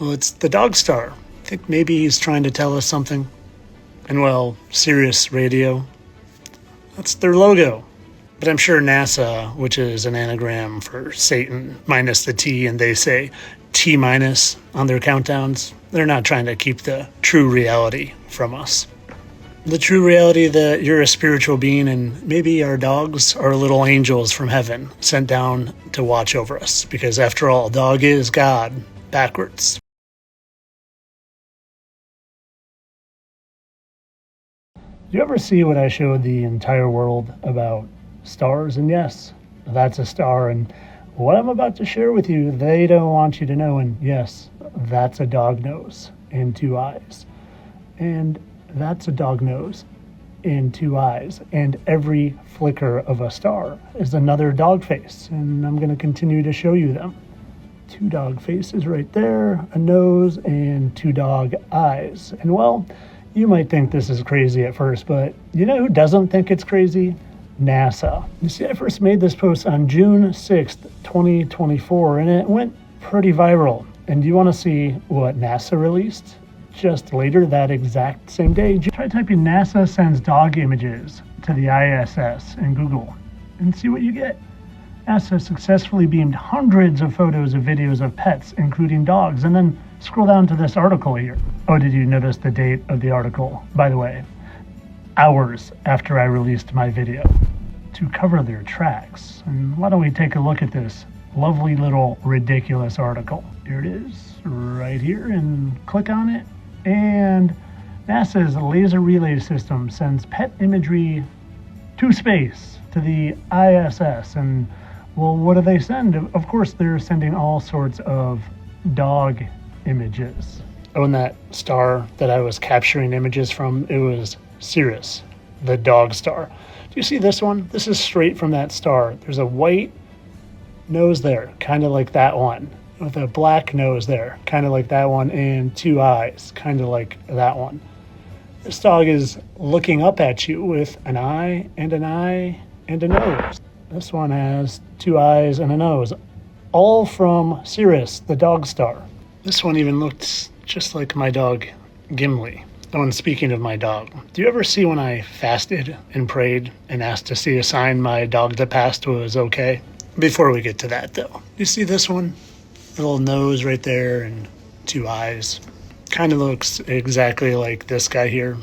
Well, it's the dog star. I think maybe he's trying to tell us something. And well, Sirius Radio, that's their logo. But I'm sure NASA, which is an anagram for Satan minus the T, and they say T minus on their countdowns, they're not trying to keep the true reality from us. The true reality that you're a spiritual being and maybe our dogs are little angels from heaven sent down to watch over us. Because after all, dog is God backwards. Do you ever see what I showed the entire world about stars? And yes, that's a star. And what I'm about to share with you, they don't want you to know. And yes, that's a dog nose and two eyes. And that's a dog nose and two eyes. And every flicker of a star is another dog face. And I'm going to continue to show you them. Two dog faces right there, a nose, and two dog eyes. And well, you might think this is crazy at first, but you know who doesn't think it's crazy? NASA. You see, I first made this post on June 6th, 2024, and it went pretty viral. And do you want to see what NASA released just later that exact same day? Try typing NASA sends dog images to the ISS in Google and see what you get. NASA successfully beamed hundreds of photos of videos of pets, including dogs, and then scroll down to this article here. Oh, did you notice the date of the article? By the way, hours after I released my video to cover their tracks. And why don't we take a look at this lovely little ridiculous article. Here it is, right here, and click on it. And NASA's Laser Relay System sends pet imagery to space, to the ISS. And well, what do they send? Of course, they're sending all sorts of dog images. Oh, and that star that I was capturing images from, it was Sirius, the dog star. Do you see this one? This is straight from that star. There's a white nose there, kind of like that one, with a black nose there, kind of like that one, and two eyes, kind of like that one. This dog is looking up at you with an eye and an eye and a nose. This one has two eyes and a nose, all from Sirius, the dog star. This one even looked just like my dog, Gimli. Oh, and speaking of my dog, do you ever see when I fasted and prayed and asked to see a sign my dog that passed was okay? Before we get to that, though, you see this one? Little nose right there and two eyes. Kind of looks exactly like this guy here.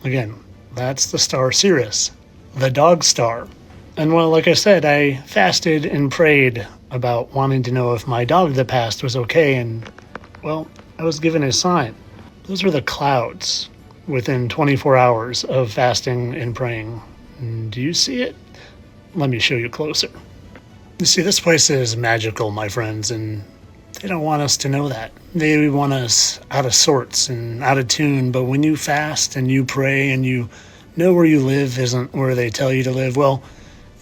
Again, that's the star Sirius, the dog star. And well, like I said, I fasted and prayed about wanting to know if my dog that passed was okay, and well, I was given a sign. Those were the clouds within 24 hours of fasting and praying. Do you see it? Let me show you closer. You see, this place is magical, my friends, and they don't want us to know that. They want us out of sorts and out of tune, but when you fast and you pray and you know where you live isn't where they tell you to live, well,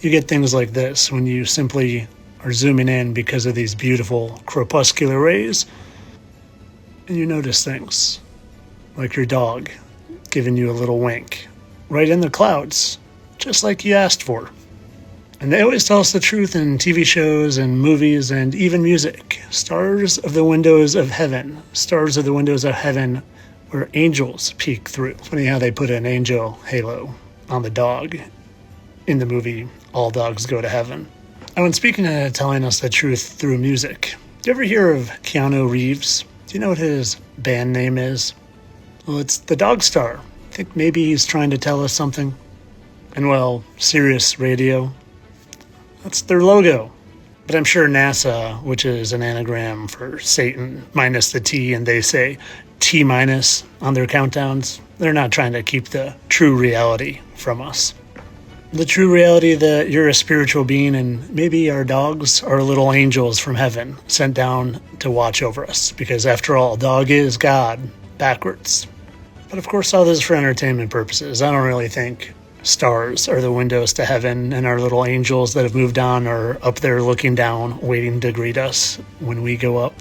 you get things like this when you simply are zooming in because of these beautiful crepuscular rays, and you notice things like your dog giving you a little wink right in the clouds, just like you asked for. And they always tell us the truth in TV shows and movies and even music. Stars of the windows of heaven. Stars of the windows of heaven where angels peek through. Funny how they put an angel halo on the dog in the movie All Dogs Go to Heaven. Oh, and speaking of telling us the truth through music, do you ever hear of Keanu Reeves? Do you know what his band name is? Well, it's the Dog Star. I think maybe he's trying to tell us something. And well, Sirius Radio, that's their logo. But I'm sure NASA, which is an anagram for Satan minus the T, and they say T minus on their countdowns, they're not trying to keep the true reality from us. The true reality that you're a spiritual being and maybe our dogs are little angels from heaven sent down to watch over us. Because after all, dog is God backwards. But of course, all this is for entertainment purposes. I don't really think stars are the windows to heaven and our little angels that have moved on are up there looking down, waiting to greet us when we go up.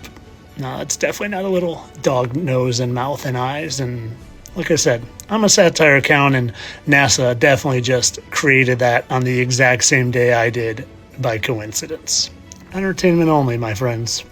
No, it's definitely not a little dog nose and mouth and eyes. And like I said, I'm a satire account, and NASA definitely just created that on the exact same day I did by coincidence. Entertainment only, my friends.